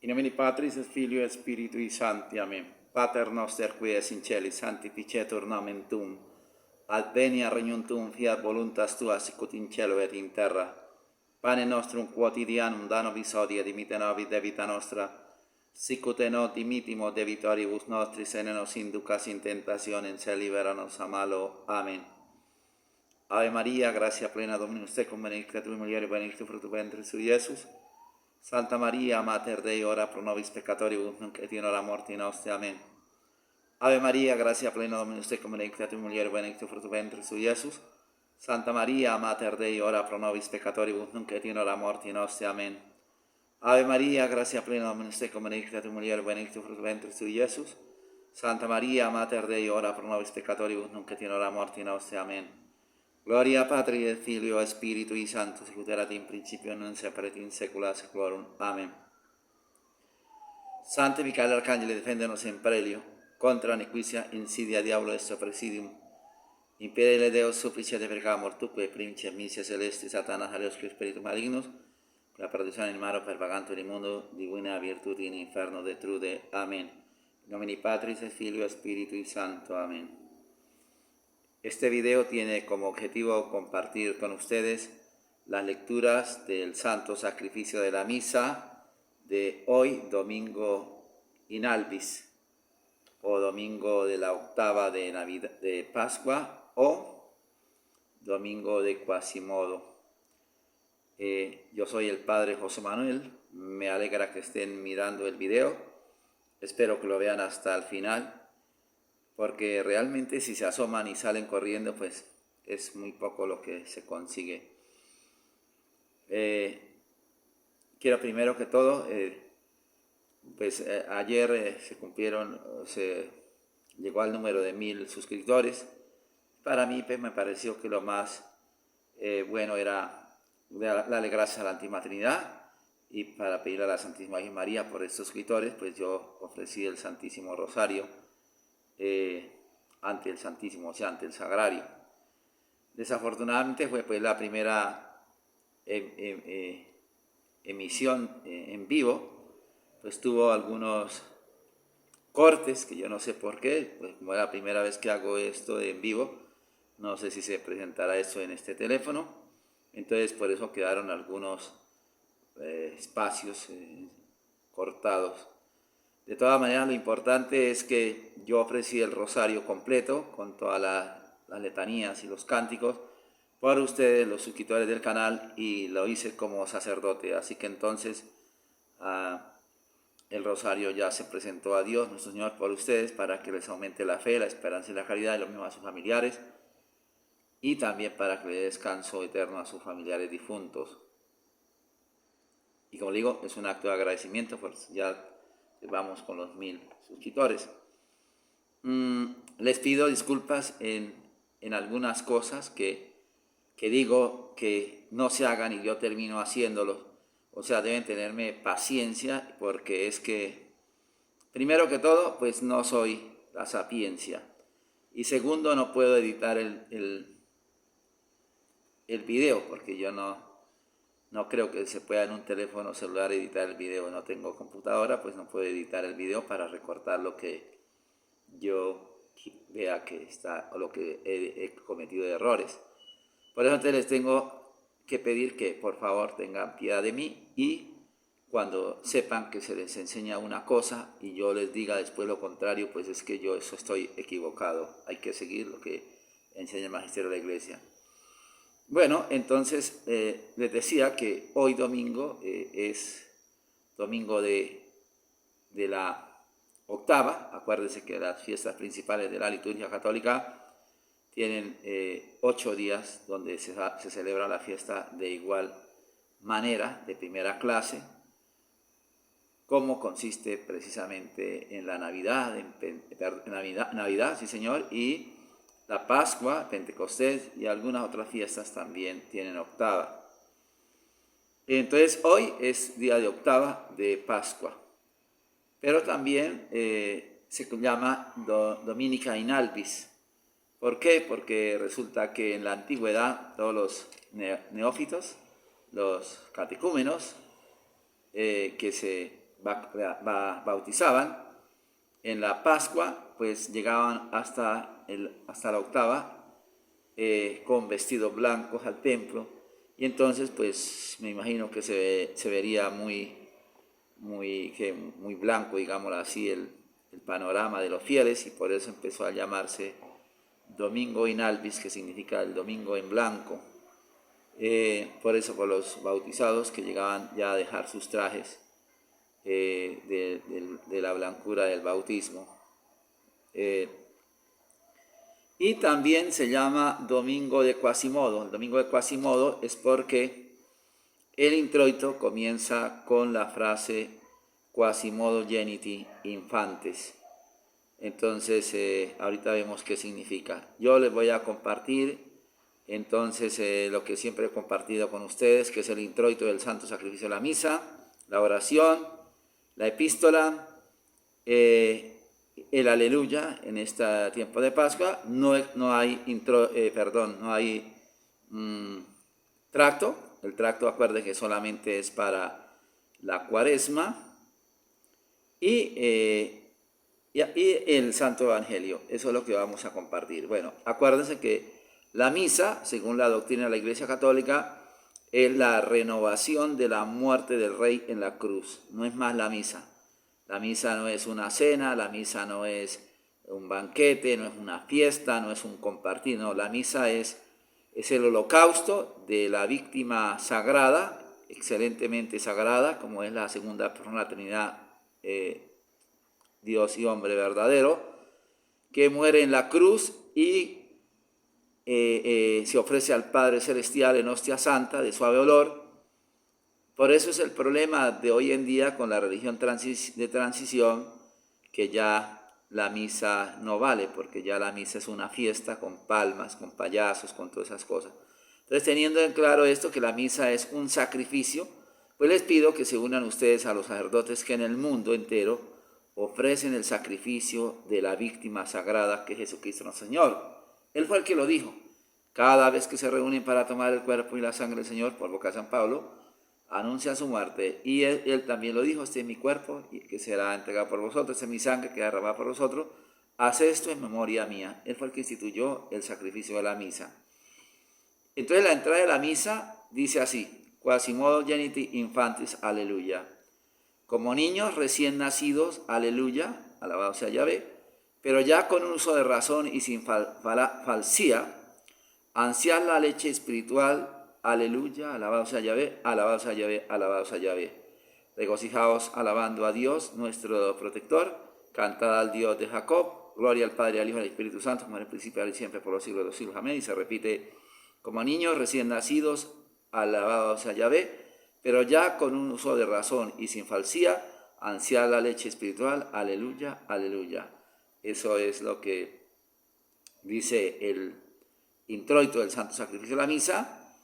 In nomine Patris et Filio et Spiritui Sancti. Amen. Pater noster qui es in celis, sanctificetur nomen tuum. Advenia regnum tuum, fiat voluntas tua, sicut in cielo et in terra. Pane nostrum quotidianum da nobis hodie, et dimitte nobis debita nostra, sicut et nos dimittimo debitoribus nostris, et ne nos inducas in tentationem, sed libera nos a malo. Amen. Ave Maria, gratia plena Dominus tecum, benedicta tui mulieribus, benedictus fructus ventris tui, Iesus. Santa Maria, Mater Dei, ora pro nobis peccatoribus, nunc et in hora mortis nostre. Amen. Ave Maria, gratia plena Dominus tecum, benedicta tui mulieribus, benedictus fructus ventris tui, Iesus. Santa Maria, Mater Dei, ora pro nobis peccatoribus, nunc et in hora mortis nostre. Amen. Ave Maria, gratia plena Dominus tecum, benedicta tui mulieribus, benedictus fructus ventris tui, Iesus. Santa Maria, Mater Dei, ora pro nobis peccatoribus, nunc et in hora mortis nostre. Amen. Gloria Patri et Filio et Spiritui Sanctus, sicut erat in principio, nun semper in saecula saeculorum. Amen. Sancte Michael Arcangeli, defendenos in prelio, contra nequitia insidia diabolo est presidium. Impedile Deus supplice precamur, tuque primicia misia celesti, Satanas, alios qui spiritus malignus, la perdizione in maro per vagantur in mundo, divina virtudi in inferno detrude. Amen. In nomine Patris et Filio et Spiritui Sancto. Amen. Este video tiene como objetivo compartir con ustedes las lecturas del Santo Sacrificio de la Misa de hoy, domingo in albis, o domingo de la octava de Navidad, de Pascua, o domingo de Quasimodo. Yo soy el Padre José Manuel, me alegra que estén mirando el video, espero que lo vean hasta el final, porque realmente si se asoman y salen corriendo, pues es muy poco lo que se consigue. Quiero primero que todo, ayer se llegó al número de 1000 suscriptores. Para mí pues, me pareció que lo más bueno era darle gracias a la Santísima Trinidad, y para pedir a la Santísima Virgen María por estos suscriptores, pues yo ofrecí el Santísimo Rosario ante el Santísimo, o sea, ante el Sagrario. Desafortunadamente fue pues la primera emisión en vivo, pues tuvo algunos cortes que yo no sé por qué, pues como es la primera vez que hago esto en vivo, no sé si se presentará eso en este teléfono, entonces por eso quedaron algunos espacios cortados. De todas maneras, lo importante es que yo ofrecí el rosario completo con todas las letanías y los cánticos por ustedes, los suscriptores del canal, y lo hice como sacerdote. Así que entonces el rosario ya se presentó a Dios, nuestro Señor, por ustedes, para que les aumente la fe, la esperanza y la caridad, y lo mismo a sus familiares, y también para que le dé descanso eterno a sus familiares difuntos. Y como digo, es un acto de agradecimiento, pues ya vamos con los 1000 suscriptores. Les pido disculpas en algunas cosas que digo que no se hagan y yo termino haciéndolo. O sea, deben tenerme paciencia, porque es que, primero que todo, pues no soy la sapiencia. Y segundo, no puedo editar el video, porque yo no creo que se pueda en un teléfono celular editar el video. No tengo computadora, pues no puedo editar el video para recortar lo que yo vea que está, o lo que he cometido de errores. Por eso entonces les tengo que pedir que por favor tengan piedad de mí, y cuando sepan que se les enseña una cosa y yo les diga después lo contrario, pues es que yo eso estoy equivocado. Hay que seguir lo que enseña el magisterio de la Iglesia. Bueno, entonces les decía que hoy domingo es domingo de la octava. Acuérdense que las fiestas principales de la liturgia católica tienen 8 días donde se celebra la fiesta de igual manera, de primera clase, como consiste precisamente en la Navidad, Navidad, sí señor, y la Pascua, Pentecostés y algunas otras fiestas también tienen octava. Entonces hoy es día de octava de Pascua, pero también se llama Dominica in albis. ¿Por qué? Porque resulta que en la antigüedad todos los neófitos, los catecúmenos, que se bautizaban, en la Pascua pues llegaban hasta la octava con vestidos blancos al templo, y entonces pues me imagino que se vería muy blanco, digámoslo así, el panorama de los fieles, y por eso empezó a llamarse Domingo in albis, que significa el domingo en blanco. Por eso por los bautizados que llegaban ya a dejar sus trajes de la blancura del bautismo. Y también se llama Domingo de Quasimodo. El Domingo de Quasimodo es porque el introito comienza con la frase Quasimodo geniti infantes. Entonces, ahorita vemos qué significa. Yo les voy a compartir, entonces, lo que siempre he compartido con ustedes, que es el introito del Santo Sacrificio de la Misa, la oración, la epístola, el aleluya en este tiempo de Pascua. No hay tracto. El tracto, acuérdense que solamente es para la Cuaresma. Y el Santo Evangelio. Eso es lo que vamos a compartir. Bueno, acuérdense que la misa, según la doctrina de la Iglesia Católica, es la renovación de la muerte del Rey en la cruz. No es más la misa. La misa no es una cena, la misa no es un banquete, no es una fiesta, no es un compartir. No, la misa es el holocausto de la víctima sagrada, excelentemente sagrada, como es la segunda persona de la Trinidad, Dios y hombre verdadero, que muere en la cruz y se ofrece al Padre Celestial en hostia santa de suave olor. Por eso es el problema de hoy en día con la religión de transición, que ya la misa no vale, porque ya la misa es una fiesta con palmas, con payasos, con todas esas cosas. Entonces, teniendo en claro esto, que la misa es un sacrificio, pues les pido que se unan ustedes a los sacerdotes que en el mundo entero ofrecen el sacrificio de la víctima sagrada, que es Jesucristo nuestro Señor. Él fue el que lo dijo. Cada vez que se reúnen para tomar el cuerpo y la sangre del Señor, por boca de San Pablo, anuncian su muerte. Y él también lo dijo: este es mi cuerpo, que será entregado por vosotros, esta es mi sangre, que derramada por vosotros. Haz esto en memoria mía. Él fue el que instituyó el sacrificio de la misa. Entonces, la entrada de la misa dice así: Quasimodo geniti infantis, aleluya. Como niños recién nacidos, aleluya, alabado sea Yahvé, pero ya con un uso de razón y sin falsía, ansiad la leche espiritual, aleluya, alabado sea Yahvé, alabado sea Yahvé, alabado sea Yahvé. Regocijaos alabando a Dios, nuestro protector, cantad al Dios de Jacob, gloria al Padre, al Hijo y al Espíritu Santo, como en el principio, ahora y siempre, por los siglos de los siglos, amén. Y se repite: como niños recién nacidos, alabado sea Yahvé, pero ya con un uso de razón y sin falsía, ansiar la leche espiritual, aleluya, aleluya. Eso es lo que dice el introito del Santo Sacrificio de la Misa,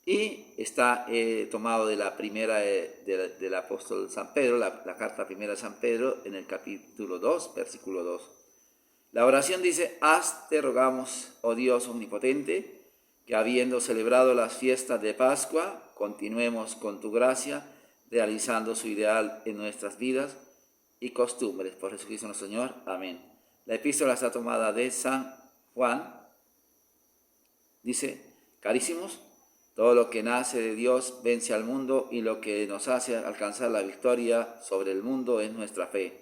y está tomado de la primera del apóstol San Pedro, la carta primera de San Pedro, en el capítulo 2, versículo 2. La oración dice: te rogamos, oh Dios omnipotente, que habiendo celebrado las fiestas de Pascua, continuemos con tu gracia, realizando su ideal en nuestras vidas y costumbres. Por Jesucristo nuestro Señor. Amén. La epístola está tomada de San Juan. Dice: carísimos, todo lo que nace de Dios vence al mundo, y lo que nos hace alcanzar la victoria sobre el mundo es nuestra fe.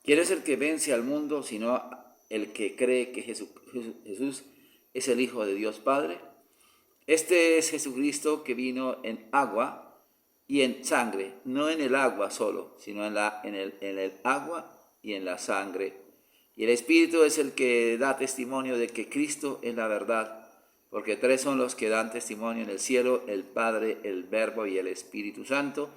¿Quién es el que vence al mundo sino el que cree que Jesús es el Hijo de Dios Padre? Este es Jesucristo, que vino en agua y en sangre, no en el agua solo, sino en el agua y en la sangre. Y el Espíritu es el que da testimonio de que Cristo es la verdad, porque tres son los que dan testimonio en el cielo: el Padre, el Verbo y el Espíritu Santo.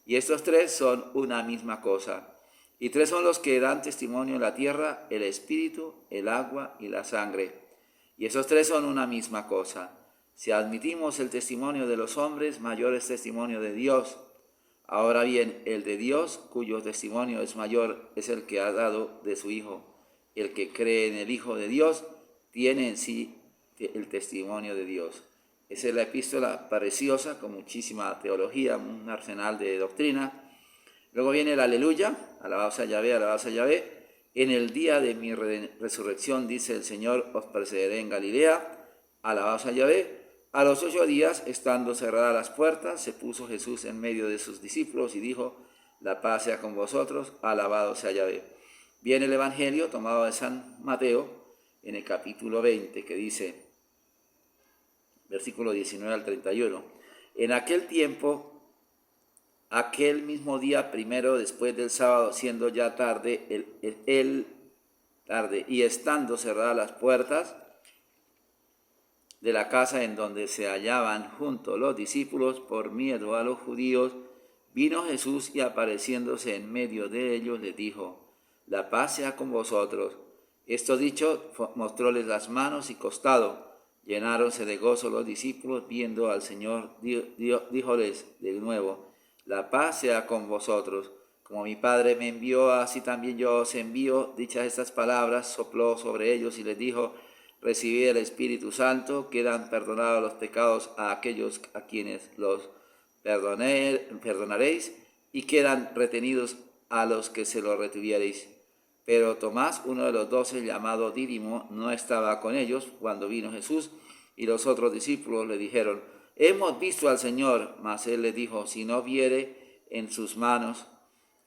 Y estos tres son una misma cosa. Y tres son los que dan testimonio en la tierra: el Espíritu, el agua y la sangre. Y esos tres son una misma cosa. Si admitimos el testimonio de los hombres, mayor es testimonio de Dios. Ahora bien, el de Dios, cuyo testimonio es mayor, es el que ha dado de su Hijo. El que cree en el Hijo de Dios tiene en sí el testimonio de Dios. Esa es la epístola preciosa, con muchísima teología, un arsenal de doctrina. Luego viene el aleluya, alabado sea Yahvé, alabado sea Yahvé. En el día de mi resurrección, dice el Señor, os precederé en Galilea, alabado sea Yahvé. A los 8 días, estando cerradas las puertas, se puso Jesús en medio de sus discípulos y dijo, la paz sea con vosotros, alabado sea Yahvé. Viene el Evangelio tomado de San Mateo en el capítulo 20, que dice, versículo 19 al 31, en aquel tiempo, aquel mismo día primero después del sábado, siendo ya tarde, tarde y estando cerradas las puertas de la casa en donde se hallaban juntos los discípulos por miedo a los judíos, vino Jesús y apareciéndose en medio de ellos les dijo, la paz sea con vosotros. Esto dicho, mostróles las manos y costado. Llenáronse de gozo los discípulos viendo al Señor. Díjoles de nuevo, la paz sea con vosotros. Como mi Padre me envió, así también yo os envío. Dichas estas palabras, sopló sobre ellos y les dijo, recibid el Espíritu Santo, quedan perdonados los pecados a aquellos a quienes los perdonaréis, y quedan retenidos a los que se los retuviereis. Pero Tomás, uno de los 12, llamado Dídimo, no estaba con ellos cuando vino Jesús, y los otros discípulos le dijeron, hemos visto al Señor. Mas él les dijo, si no viere en sus manos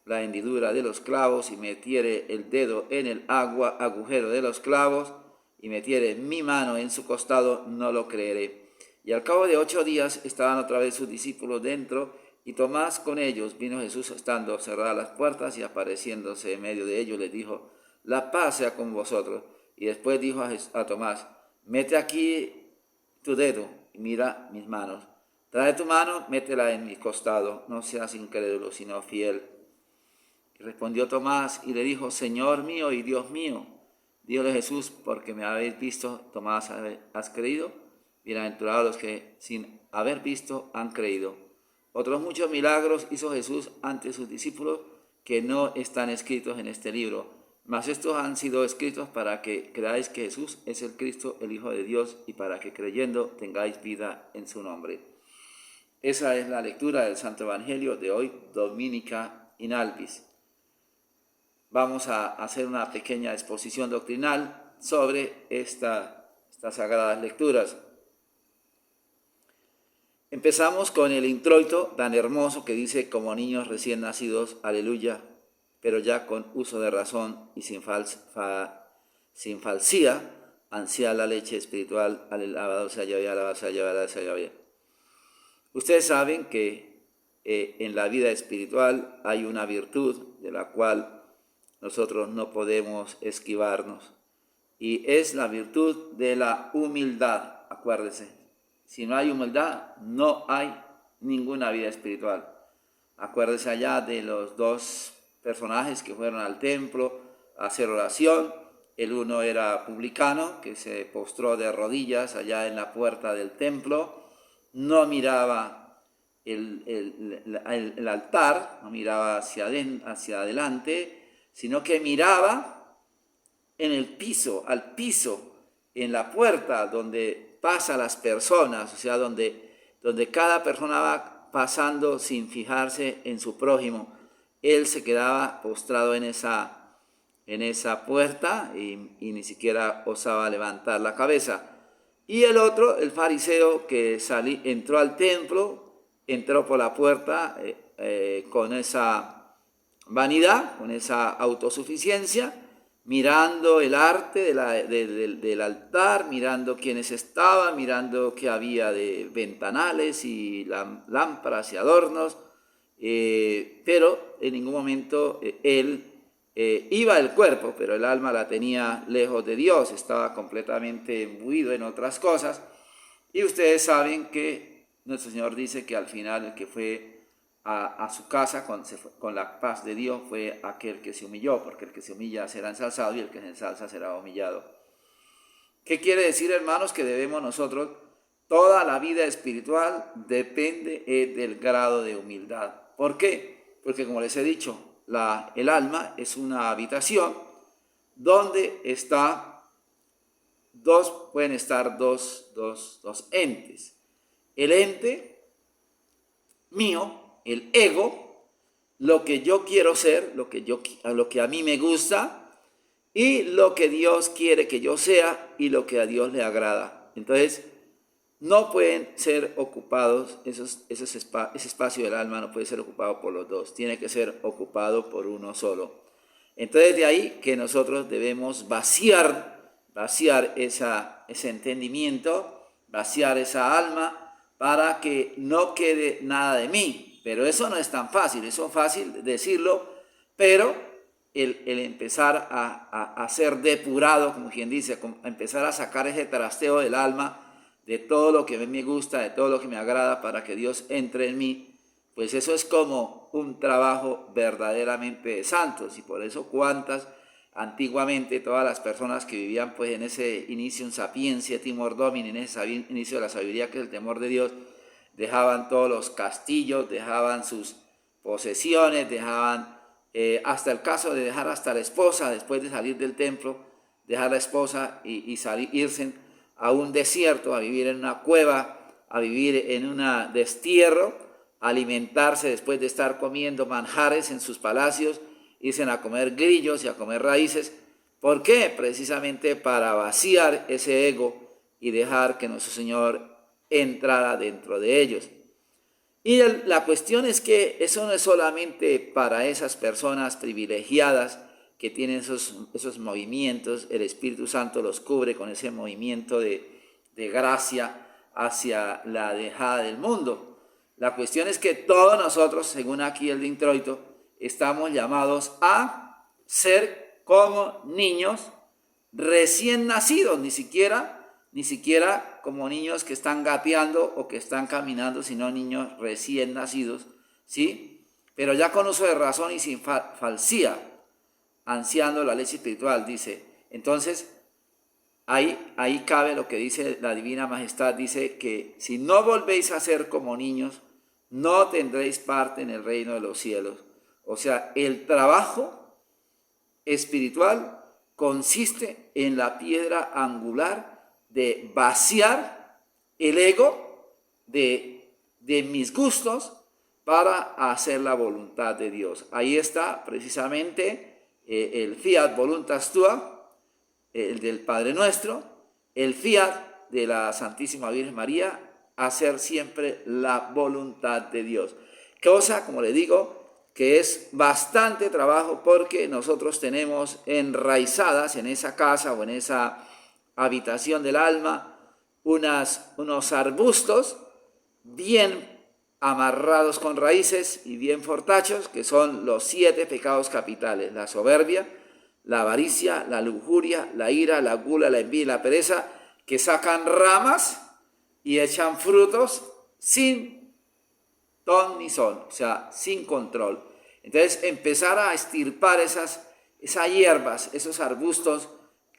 la hendidura de los clavos, y metiere el dedo en el agujero de los clavos, y metiere mi mano en su costado, no lo creeré. Y al cabo de 8 días estaban otra vez sus discípulos dentro, y Tomás con ellos. Vino Jesús estando cerradas las puertas, y apareciéndose en medio de ellos les dijo, la paz sea con vosotros. Y después dijo a Tomás, mete aquí tu dedo y mira mis manos. Trae tu mano, métela en mi costado, no seas incrédulo, sino fiel. Y respondió Tomás y le dijo, Señor mío y Dios mío. Díjole Jesús, porque me habéis visto, Tomás, ¿has creído? Bienaventurados los que sin haber visto han creído. Otros muchos milagros hizo Jesús ante sus discípulos que no están escritos en este libro, mas estos han sido escritos para que creáis que Jesús es el Cristo, el Hijo de Dios, y para que creyendo tengáis vida en su nombre. Esa es la lectura del Santo Evangelio de hoy, Dominica in Albis. Vamos a hacer una pequeña exposición doctrinal sobre estas sagradas lecturas. Empezamos con el introito tan hermoso que dice, como niños recién nacidos, aleluya, pero ya con uso de razón y sin falsía, ansía la leche espiritual, alabado sea Yahvé, alabado sea Yahvé, alabado sea Yahvé. Ustedes saben que en la vida espiritual hay una virtud de la cual nosotros no podemos esquivarnos, y es la virtud de la humildad, acuérdense. Si no hay humildad, no hay ninguna vida espiritual. Acuérdense allá de los 2 personajes que fueron al templo a hacer oración. El uno era publicano, que se postró de rodillas allá en la puerta del templo. No miraba el altar, no miraba hacia adelante, sino que miraba en el piso, al piso, en la puerta donde pasa las personas, o sea, donde cada persona va pasando sin fijarse en su prójimo. Él se quedaba postrado en esa puerta y ni siquiera osaba levantar la cabeza. Y el otro, el fariseo, que entró al templo, entró por la puerta con esa vanidad, con esa autosuficiencia, mirando el arte del altar, mirando quiénes estaban, mirando qué había de ventanales y lámparas y adornos, pero en ningún momento él iba el cuerpo, pero el alma la tenía lejos de Dios, estaba completamente imbuido en otras cosas. Y ustedes saben que nuestro Señor dice que al final el que fue a su casa con la paz de Dios fue aquel que se humilló, porque el que se humilla será ensalzado y el que se ensalza será humillado. ¿Qué quiere decir, hermanos? Que debemos nosotros, toda la vida espiritual depende del grado de humildad. ¿Por qué? Porque como les he dicho, el alma es una habitación donde pueden estar dos entes. El ente mío, el ego, lo que yo quiero ser, lo que a mí me gusta y lo que Dios quiere que yo sea y lo que a Dios le agrada. Entonces, no pueden ser ocupados, ese espacio del alma no puede ser ocupado por los dos, tiene que ser ocupado por uno solo. Entonces de ahí que nosotros debemos vaciar ese entendimiento, vaciar esa alma para que no quede nada de mí. Pero eso no es tan fácil, eso es fácil decirlo, pero el empezar a ser depurado, como quien dice, a empezar a sacar ese trasteo del alma, de todo lo que a mí me gusta, de todo lo que me agrada, para que Dios entre en mí, pues eso es como un trabajo verdaderamente de santos. Y por eso antiguamente todas las personas que vivían pues en ese inicio sapiencia timor domini, en ese inicio de la sabiduría que es el temor de Dios, dejaban todos los castillos, dejaban sus posesiones, dejaban hasta el caso de dejar hasta la esposa después de salir del templo, dejar la esposa y irse a un desierto, a vivir en una cueva, a vivir en un destierro, alimentarse después de estar comiendo manjares en sus palacios, irse a comer grillos y a comer raíces. ¿Por qué? Precisamente para vaciar ese ego y dejar que nuestro Señor entrara dentro de ellos. Y la cuestión es que eso no es solamente para esas personas privilegiadas que tienen esos movimientos, el Espíritu Santo los cubre con ese movimiento de gracia hacia la dejada del mundo. La cuestión es que todos nosotros, según aquí el introito, estamos llamados a ser como niños recién nacidos, ni siquiera como niños que están gateando o que están caminando, sino niños recién nacidos, ¿sí? Pero ya con uso de razón y sin falsía, ansiando la leche espiritual, dice. Entonces, ahí cabe lo que dice la Divina Majestad, dice que si no volvéis a ser como niños, no tendréis parte en el reino de los cielos. O sea, el trabajo espiritual consiste en la piedra angular de vaciar el ego de mis gustos para hacer la voluntad de Dios. Ahí está precisamente el fiat voluntas tua, el del Padre Nuestro, el fiat de la Santísima Virgen María, hacer siempre la voluntad de Dios. Cosa, como le digo, que es bastante trabajo porque nosotros tenemos enraizadas en esa casa o en esa habitación del alma unos arbustos bien amarrados con raíces y bien fortachos, que son los 7 pecados capitales: la soberbia, la avaricia, la lujuria, la ira, la gula, la envidia y la pereza, que sacan ramas y echan frutos sin ton ni son, o sea, sin control. Entonces, empezar a extirpar esas hierbas, esos arbustos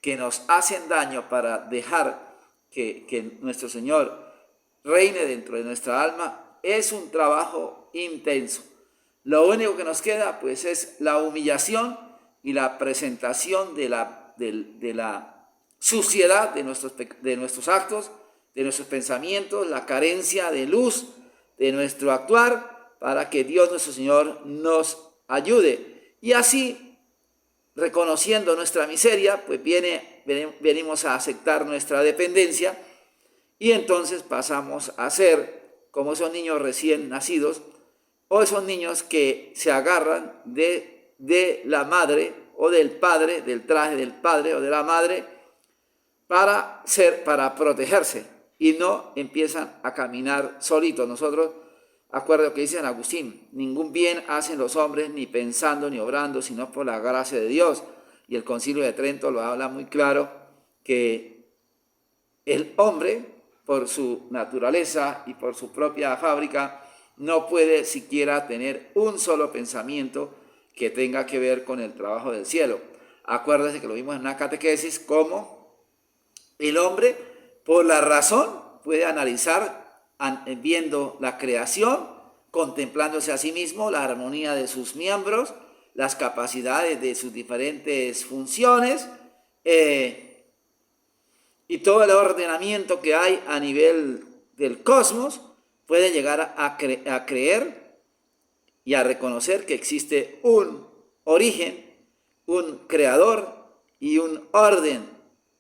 que nos hacen daño, para dejar que nuestro Señor reine dentro de nuestra alma, es un trabajo intenso. Lo único que nos queda pues es la humillación y la presentación de la suciedad de nuestros actos, de nuestros pensamientos, la carencia de luz de nuestro actuar, para que Dios nuestro Señor nos ayude. Y así, reconociendo nuestra miseria, pues venimos a aceptar nuestra dependencia, y entonces pasamos a ser como esos niños recién nacidos, o esos niños que se agarran de la madre o del padre, del traje del padre o de la madre, para protegerse, y no empiezan a caminar solitos. Nosotros, acuerdo lo que dice San Agustín: ningún bien hacen los hombres ni pensando ni obrando, sino por la gracia de Dios. Y el Concilio de Trento lo habla muy claro, que el hombre, por su naturaleza y por su propia fábrica, no puede siquiera tener un solo pensamiento que tenga que ver con el trabajo del cielo. Acuérdese que lo vimos en una catequesis, como el hombre, por la razón, puede analizar viendo la creación, contemplándose a sí mismo, la armonía de sus miembros, las capacidades de sus diferentes funciones, y todo el ordenamiento que hay a nivel del cosmos. Puede llegar a creer y a reconocer que existe un origen, un creador y un orden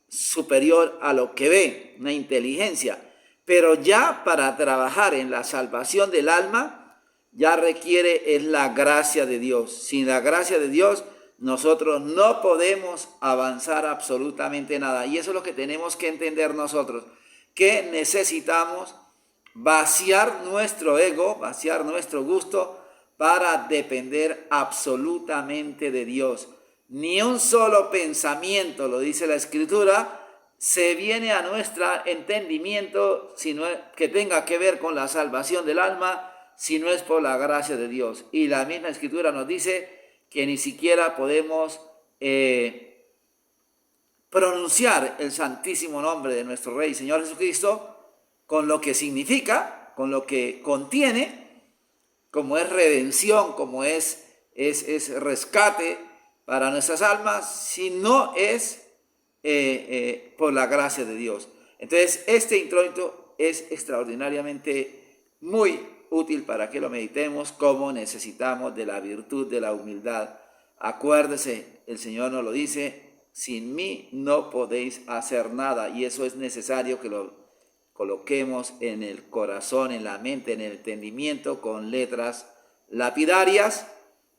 superior a lo que ve, una inteligencia. Pero ya para trabajar en la salvación del alma, ya requiere es la gracia de Dios. Sin la gracia de Dios, nosotros no podemos avanzar absolutamente nada. Y eso es lo que tenemos que entender nosotros, que necesitamos vaciar nuestro ego, vaciar nuestro gusto para depender absolutamente de Dios. Ni un solo pensamiento, lo dice la Escritura, se viene a nuestro entendimiento sino que tenga que ver con la salvación del alma, si no es por la gracia de Dios. Y la misma Escritura nos dice que ni siquiera podemos pronunciar el santísimo nombre de nuestro Rey y Señor Jesucristo, con lo que significa, con lo que contiene, como es redención, como es rescate para nuestras almas, si no es por la gracia de Dios. Entonces, este introito es extraordinariamente muy útil para que lo meditemos, como necesitamos de la virtud de la humildad. Acuérdese, el Señor nos lo dice, sin mí no podéis hacer nada, y eso es necesario que lo coloquemos en el corazón, en la mente, en el entendimiento, con letras lapidarias,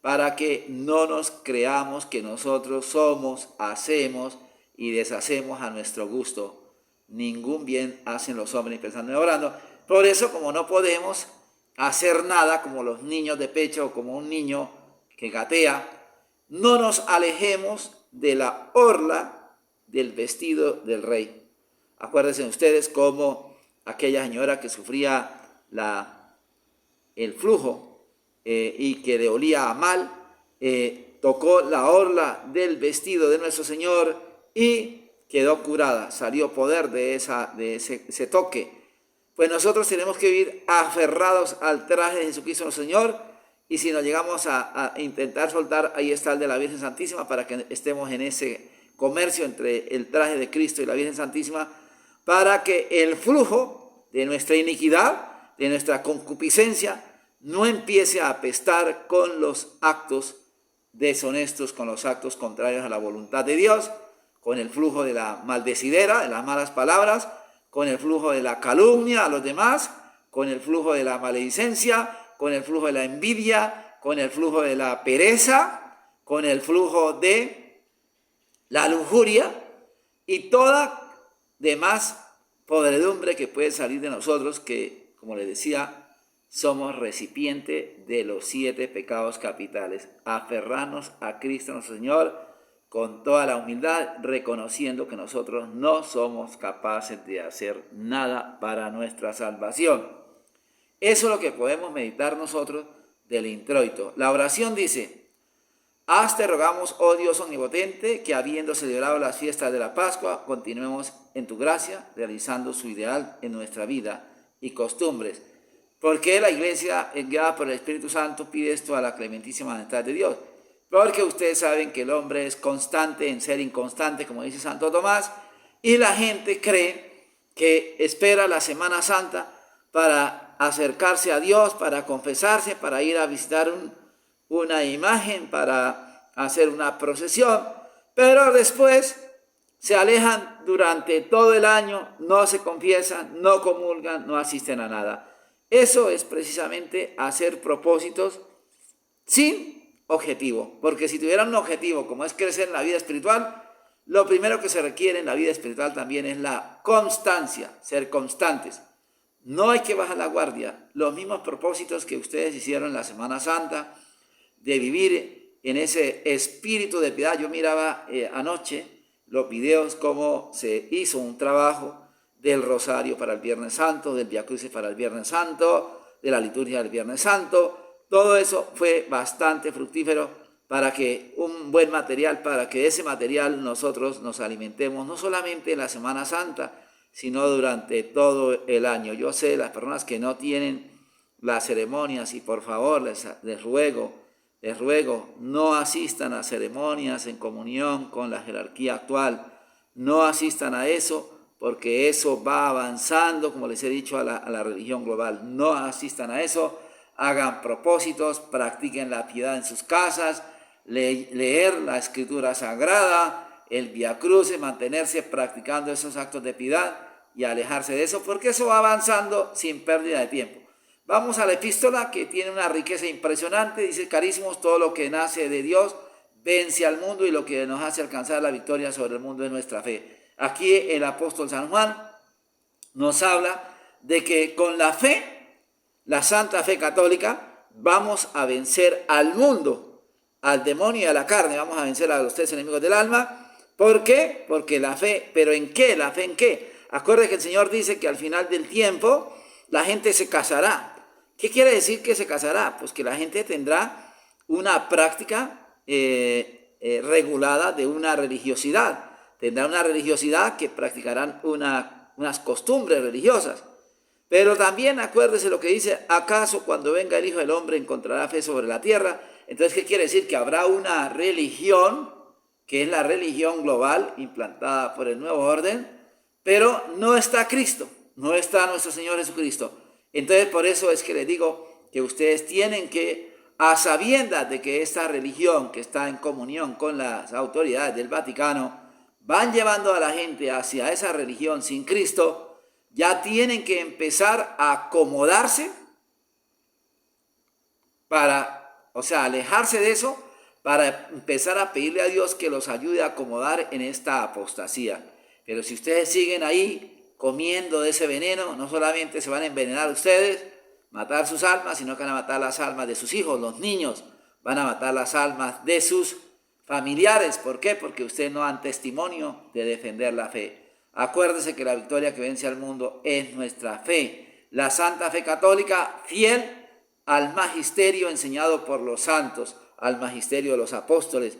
para que no nos creamos que nosotros somos, hacemos y deshacemos a nuestro gusto. Ningún bien hacen los hombres pensando y obrando. Por eso, como no podemos hacer nada como los niños de pecho o como un niño que gatea, no nos alejemos de la orla del vestido del rey. Acuérdense ustedes cómo aquella señora que sufría el flujo y que le olía a mal, tocó la orla del vestido de nuestro Señor y quedó curada, salió poder de ese toque. Pues nosotros tenemos que vivir aferrados al traje de Jesucristo nuestro Señor, y si nos llegamos a intentar soltar, ahí está el de la Virgen Santísima, para que estemos en ese comercio entre el traje de Cristo y la Virgen Santísima, para que el flujo de nuestra iniquidad, de nuestra concupiscencia, no empiece a apestar con los actos deshonestos, con los actos contrarios a la voluntad de Dios, con el flujo de la maldecidera, de las malas palabras, con el flujo de la calumnia a los demás, con el flujo de la maledicencia, con el flujo de la envidia, con el flujo de la pereza, con el flujo de la lujuria y toda demás podredumbre que puede salir de nosotros, que, como les decía, somos recipiente de los 7 pecados capitales. Aferrarnos a Cristo nuestro Señor con toda la humildad, reconociendo que nosotros no somos capaces de hacer nada para nuestra salvación. Eso es lo que podemos meditar nosotros del introito. La oración dice: haz te rogamos, oh Dios omnipotente, que habiendo celebrado las fiestas de la Pascua, continuemos en tu gracia, realizando su ideal en nuestra vida y costumbres. Porque la Iglesia, guiada por el Espíritu Santo, pide esto a la clementísima majestad de Dios. Porque ustedes saben que el hombre es constante en ser inconstante, como dice Santo Tomás, y la gente cree que espera la Semana Santa para acercarse a Dios, para confesarse, para ir a visitar una imagen, para hacer una procesión, pero después se alejan durante todo el año, no se confiesan, no comulgan, no asisten a nada. Eso es precisamente hacer propósitos sin objetivo, porque si tuvieran un objetivo como es crecer en la vida espiritual, lo primero que se requiere en la vida espiritual también es la constancia, ser constantes. No hay que bajar la guardia. Los mismos propósitos que ustedes hicieron en la Semana Santa, de vivir en ese espíritu de piedad. Yo miraba anoche los videos, cómo se hizo un trabajo del Rosario para el Viernes Santo, del Vía Crucis para el Viernes Santo, de la liturgia del Viernes Santo. Todo eso fue bastante fructífero para que un buen material, para que de ese material nosotros nos alimentemos, no solamente en la Semana Santa, sino durante todo el año. Yo sé, las personas que no tienen las ceremonias, y por favor les ruego, no asistan a ceremonias en comunión con la jerarquía actual, no asistan a eso, porque eso va avanzando, como les he dicho, a la religión global. No asistan a eso, hagan propósitos, practiquen la piedad en sus casas, leer la escritura sagrada, el Vía Crucis, mantenerse practicando esos actos de piedad y alejarse de eso, porque eso va avanzando sin pérdida de tiempo. Vamos a la epístola, que tiene una riqueza impresionante. Dice: carísimos, todo lo que nace de Dios vence al mundo, y lo que nos hace alcanzar la victoria sobre el mundo es nuestra fe. Aquí el apóstol San Juan nos habla de que con la fe, la santa fe católica, vamos a vencer al mundo, al demonio y a la carne. Vamos a vencer a los tres enemigos del alma. ¿Por qué? Porque la fe, ¿pero en qué? ¿La fe en qué? Acuérdense que el Señor dice que al final del tiempo la gente se casará. ¿Qué quiere decir que se casará? Pues que la gente tendrá una práctica regulada de una religiosidad. Tendrá una religiosidad que practicarán unas costumbres religiosas. Pero también acuérdese lo que dice: ¿acaso cuando venga el Hijo del Hombre encontrará fe sobre la tierra? Entonces, ¿qué quiere decir? Que habrá una religión, que es la religión global implantada por el nuevo orden, pero no está Cristo, no está nuestro Señor Jesucristo. Entonces, por eso es que les digo que ustedes tienen que, a sabiendas de que esta religión, que está en comunión con las autoridades del Vaticano, van llevando a la gente hacia esa religión sin Cristo, ya tienen que empezar a acomodarse alejarse de eso, para empezar a pedirle a Dios que los ayude a acomodar en esta apostasía. Pero si ustedes siguen ahí comiendo de ese veneno, no solamente se van a envenenar ustedes, matar sus almas, sino que van a matar las almas de sus hijos, los niños, van a matar las almas de sus familiares. ¿Por qué? Porque ustedes no dan testimonio de defender la fe. Acuérdense que la victoria que vence al mundo es nuestra fe, la santa fe católica, fiel al magisterio enseñado por los santos, al magisterio de los apóstoles,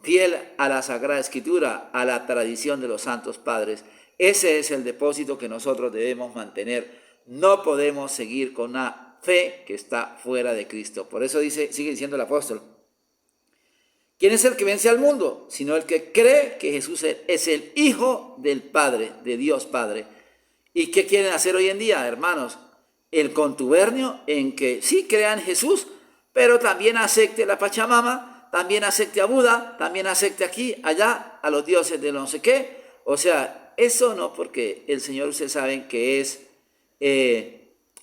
fiel a la Sagrada Escritura, a la tradición de los santos padres. Ese es el depósito que nosotros debemos mantener. No podemos seguir con una fe que está fuera de Cristo. Por eso sigue diciendo el apóstol: ¿quién es el que vence al mundo? Sino el que cree que Jesús es el Hijo del Padre, de Dios Padre. ¿Y qué quieren hacer hoy en día, hermanos? El contubernio en que sí crean en Jesús, pero también acepte la Pachamama, también acepte a Buda, también acepte aquí, allá, a los dioses de no sé qué. O sea, eso no, porque el Señor, ustedes saben que es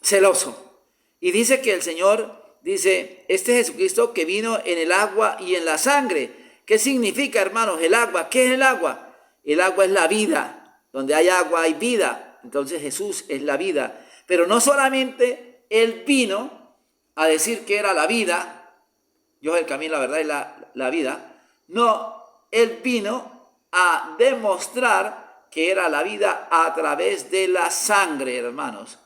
celoso. Y dice que el Señor dice: este Jesucristo que vino en el agua y en la sangre. ¿Qué significa, hermanos, el agua? ¿Qué es el agua? El agua es la vida. Donde hay agua hay vida. Entonces Jesús es la vida. Pero no solamente Él vino a decir que era la vida, yo soy el camino, la verdad y la vida. No, Él vino a demostrar que era la vida a través de la sangre, hermanos.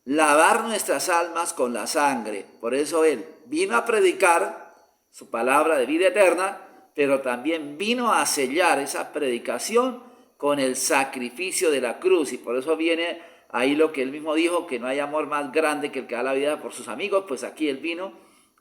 Lavar nuestras almas con la sangre. Por eso Él vino a predicar su palabra de vida eterna, pero también vino a sellar esa predicación con el sacrificio de la cruz. Y por eso viene ahí lo que Él mismo dijo, que no hay amor más grande que el que da la vida por sus amigos. Pues aquí Él vino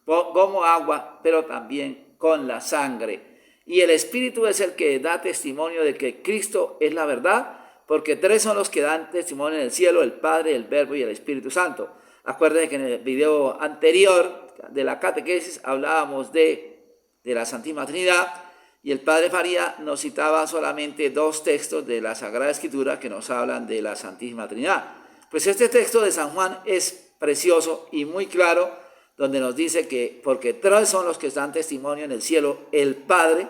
como agua, pero también con la sangre. Y el Espíritu es el que da testimonio de que Cristo es la verdad, porque tres son los que dan testimonio en el cielo: el Padre, el Verbo y el Espíritu Santo. Acuérdense que en el video anterior de la catequesis hablábamos de la Santísima Trinidad, y el Padre Faría nos citaba solamente dos textos de la Sagrada Escritura que nos hablan de la Santísima Trinidad. Pues este texto de San Juan es precioso y muy claro, donde nos dice que porque tres son los que dan testimonio en el cielo: el Padre,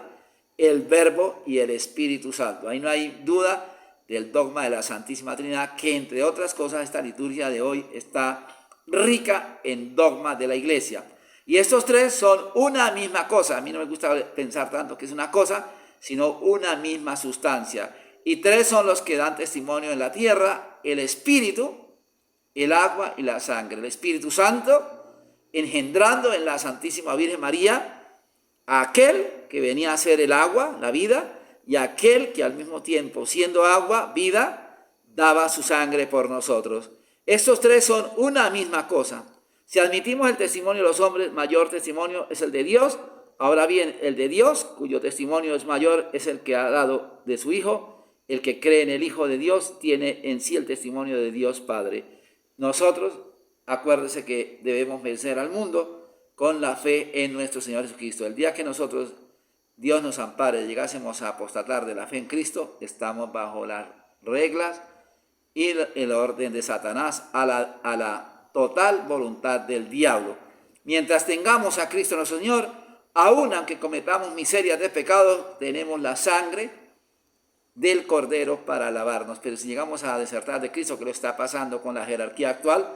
el Verbo y el Espíritu Santo. Ahí no hay duda del dogma de la Santísima Trinidad, que entre otras cosas esta liturgia de hoy está rica en dogma de la Iglesia. Y estos tres son una misma cosa. A mí no me gusta pensar tanto que es una cosa, sino una misma sustancia. Y tres son los que dan testimonio en la tierra: el Espíritu, el agua y la sangre. El Espíritu Santo, engendrando en la Santísima Virgen María a aquel que venía a ser el agua, la vida, y aquel que al mismo tiempo, siendo agua, vida, daba su sangre por nosotros. Estos tres son una misma cosa. Si admitimos el testimonio de los hombres, mayor testimonio es el de Dios. Ahora bien, el de Dios, cuyo testimonio es mayor, es el que ha dado de su Hijo. El que cree en el Hijo de Dios tiene en sí el testimonio de Dios Padre. Nosotros acuérdese que debemos vencer al mundo con la fe en nuestro Señor Jesucristo. El día que nosotros, Dios nos ampare, llegásemos a apostatar de la fe en Cristo, estamos bajo las reglas y el orden de Satanás, a la total voluntad del diablo. Mientras tengamos a Cristo nuestro Señor, aun aunque cometamos miserias de pecado, tenemos la sangre del Cordero para lavarnos. Pero si llegamos a desertar de Cristo, que lo está pasando con la jerarquía actual,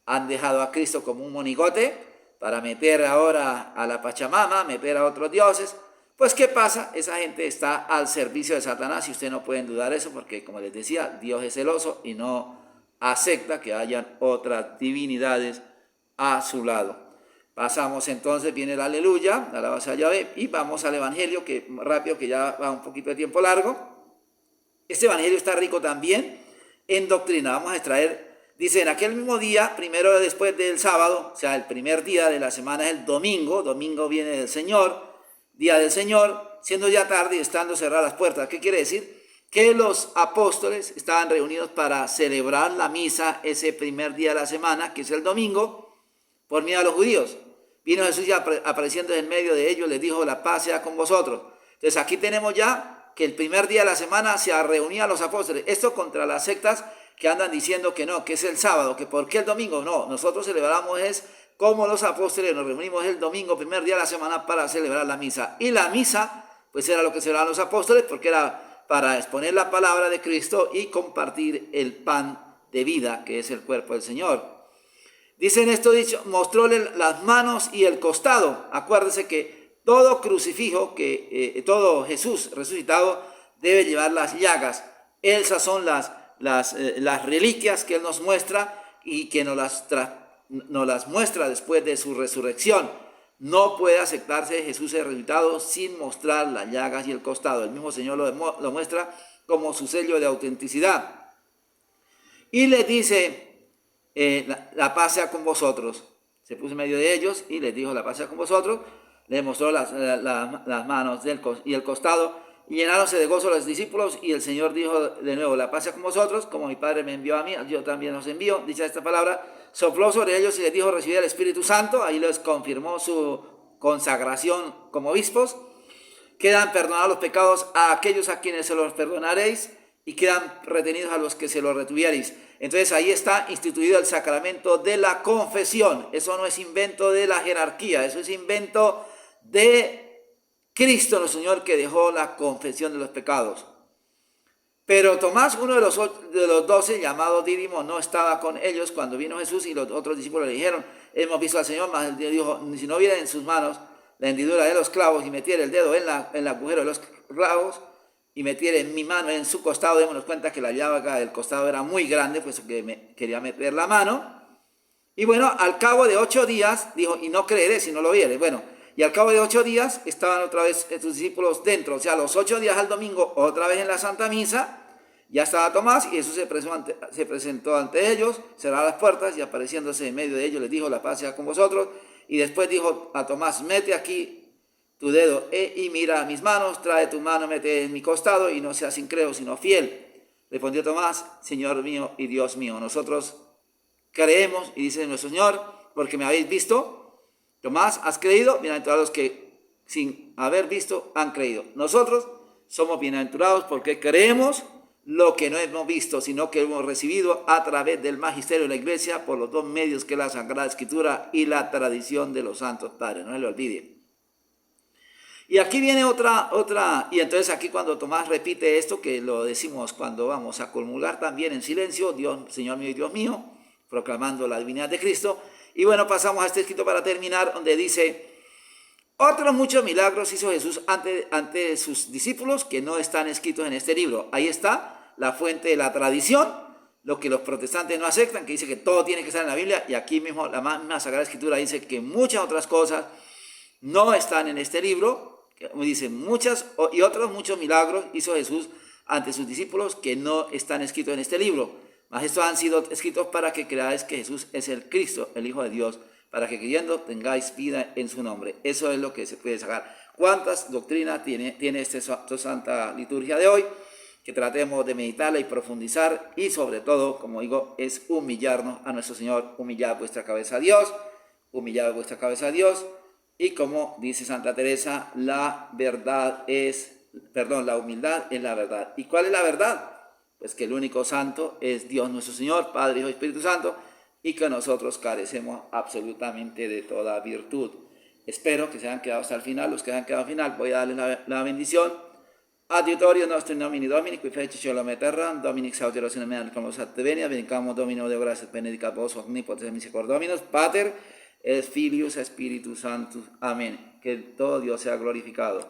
han dejado a Cristo como un monigote para meter ahora a la Pachamama, meter a otros dioses. Pues ¿qué pasa? Esa gente está al servicio de Satanás y ustedes no pueden dudar eso porque, como les decía, Dios es celoso y no acepta que hayan otras divinidades a su lado. Pasamos entonces, viene el aleluya, la alabanza a Yahvé, y vamos al evangelio, que rápido, que ya va un poquito de tiempo largo. Este evangelio está rico también en doctrina. Vamos a extraer, dice, en aquel mismo día, primero después del sábado, o sea, el primer día de la semana es el domingo, domingo viene del Señor, día del Señor, siendo ya tarde y estando cerradas las puertas. ¿Qué quiere decir? Que los apóstoles estaban reunidos para celebrar la misa ese primer día de la semana, que es el domingo, por miedo a los judíos. Vino Jesús ya apareciendo en medio de ellos, les dijo, la paz sea con vosotros. Entonces aquí tenemos ya que el primer día de la semana se reunían los apóstoles. Esto contra las sectas que andan diciendo que no, que es el sábado, que por qué el domingo. No, nosotros celebramos es como los apóstoles nos reunimos el domingo, primer día de la semana, para celebrar la misa. Y la misa, pues era lo que celebraban los apóstoles, porque era para exponer la palabra de Cristo y compartir el pan de vida, que es el cuerpo del Señor. Dice en esto dicho, mostróle las manos y el costado. Acuérdese que todo crucifijo, todo Jesús resucitado, debe llevar las llagas. Esas son las reliquias que Él nos muestra y que nos las muestra después de su resurrección. No puede aceptarse Jesús el resucitado sin mostrar las llagas y el costado. El mismo Señor lo muestra como su sello de autenticidad. Y les dice, la paz sea con vosotros. Se puso en medio de ellos y les dijo, la paz sea con vosotros. Les mostró las manos y el costado. Y llenáronse de gozo los discípulos, y el Señor dijo de nuevo, la paz sea con vosotros, como mi Padre me envió a mí, yo también os envío. Dicha esta palabra, sopló sobre ellos y les dijo, recibid el Espíritu Santo. Ahí les confirmó su consagración como obispos. Quedan perdonados los pecados a aquellos a quienes se los perdonaréis, y quedan retenidos a los que se los retuviereis. Entonces ahí está instituido el sacramento de la confesión. Eso no es invento de la jerarquía, eso es invento de Cristo nuestro Señor, que dejó la confesión de los pecados. Pero Tomás, uno de los 12, llamado Dídimo, no estaba con ellos cuando vino Jesús, y los otros discípulos le dijeron, hemos visto al Señor. Mas él dijo, si no viera en sus manos la hendidura de los clavos, y metiera el dedo en el agujero de los clavos, y metiera en mi mano en su costado, démonos cuenta que la llaga del costado era muy grande, pues que quería meter la mano. Y bueno, al cabo de 8 días, dijo, y no creeré si no lo viere. Bueno, y al cabo de 8 días estaban otra vez sus discípulos dentro. O sea, los 8 días al domingo, otra vez en la Santa Misa, ya estaba Tomás, y Jesús se presentó ante ellos, cerró las puertas, y apareciéndose en medio de ellos les dijo, la paz sea con vosotros. Y después dijo a Tomás, mete aquí tu dedo y mira mis manos, trae tu mano, mete en mi costado, y no seas incrédulo sino fiel. Respondió Tomás, Señor mío y Dios mío. Nosotros creemos, y dice nuestro Señor, porque me habéis visto. Tomás, ¿has creído? Bienaventurados los que sin haber visto han creído. Nosotros somos bienaventurados porque creemos lo que no hemos visto, sino que hemos recibido a través del magisterio de la Iglesia por los dos medios, que es la Sagrada Escritura y la tradición de los santos padres. No se lo olviden. Y aquí viene otra, y entonces aquí cuando Tomás repite esto, que lo decimos cuando vamos a comulgar también en silencio, Dios, Señor mío y Dios mío, proclamando la divinidad de Cristo. Y bueno, pasamos a este escrito para terminar, donde dice, otros muchos milagros hizo Jesús ante sus discípulos que no están escritos en este libro. Ahí está la fuente de la tradición, lo que los protestantes no aceptan, que dice que todo tiene que estar en la Biblia, y aquí mismo la misma Sagrada Escritura dice que muchas otras cosas no están en este libro. Como dice, muchas y otros muchos milagros hizo Jesús ante sus discípulos que no están escritos en este libro. Mas estos han sido escritos para que creáis que Jesús es el Cristo, el Hijo de Dios, para que creyendo tengáis vida en su nombre. Eso es lo que se puede sacar. ¿Cuántas doctrinas tiene esta Santa Liturgia de hoy? que tratemos de meditarla y profundizar, y sobre todo, como digo, es humillarnos a nuestro Señor. Humillad vuestra cabeza a Dios, humillad vuestra cabeza a Dios, y como dice Santa Teresa, la humildad es la verdad. ¿Y cuál es la verdad? Pues que el único santo es Dios nuestro Señor, Padre, Hijo y Espíritu Santo, y que nosotros carecemos absolutamente de toda virtud. Espero que se hayan quedado hasta el final. Los que se hayan quedado al final, voy a darles la bendición. Adiutorio nostro in nomine Domini, qui feci cielo et terra, Dominic sautero sine meam como sat venia, benedicamo Domino Deo gratias benedicat vos omnipotens misericordominus, Pater, et Filius, Spiritus Sanctus. Amén. Que todo Dios sea glorificado.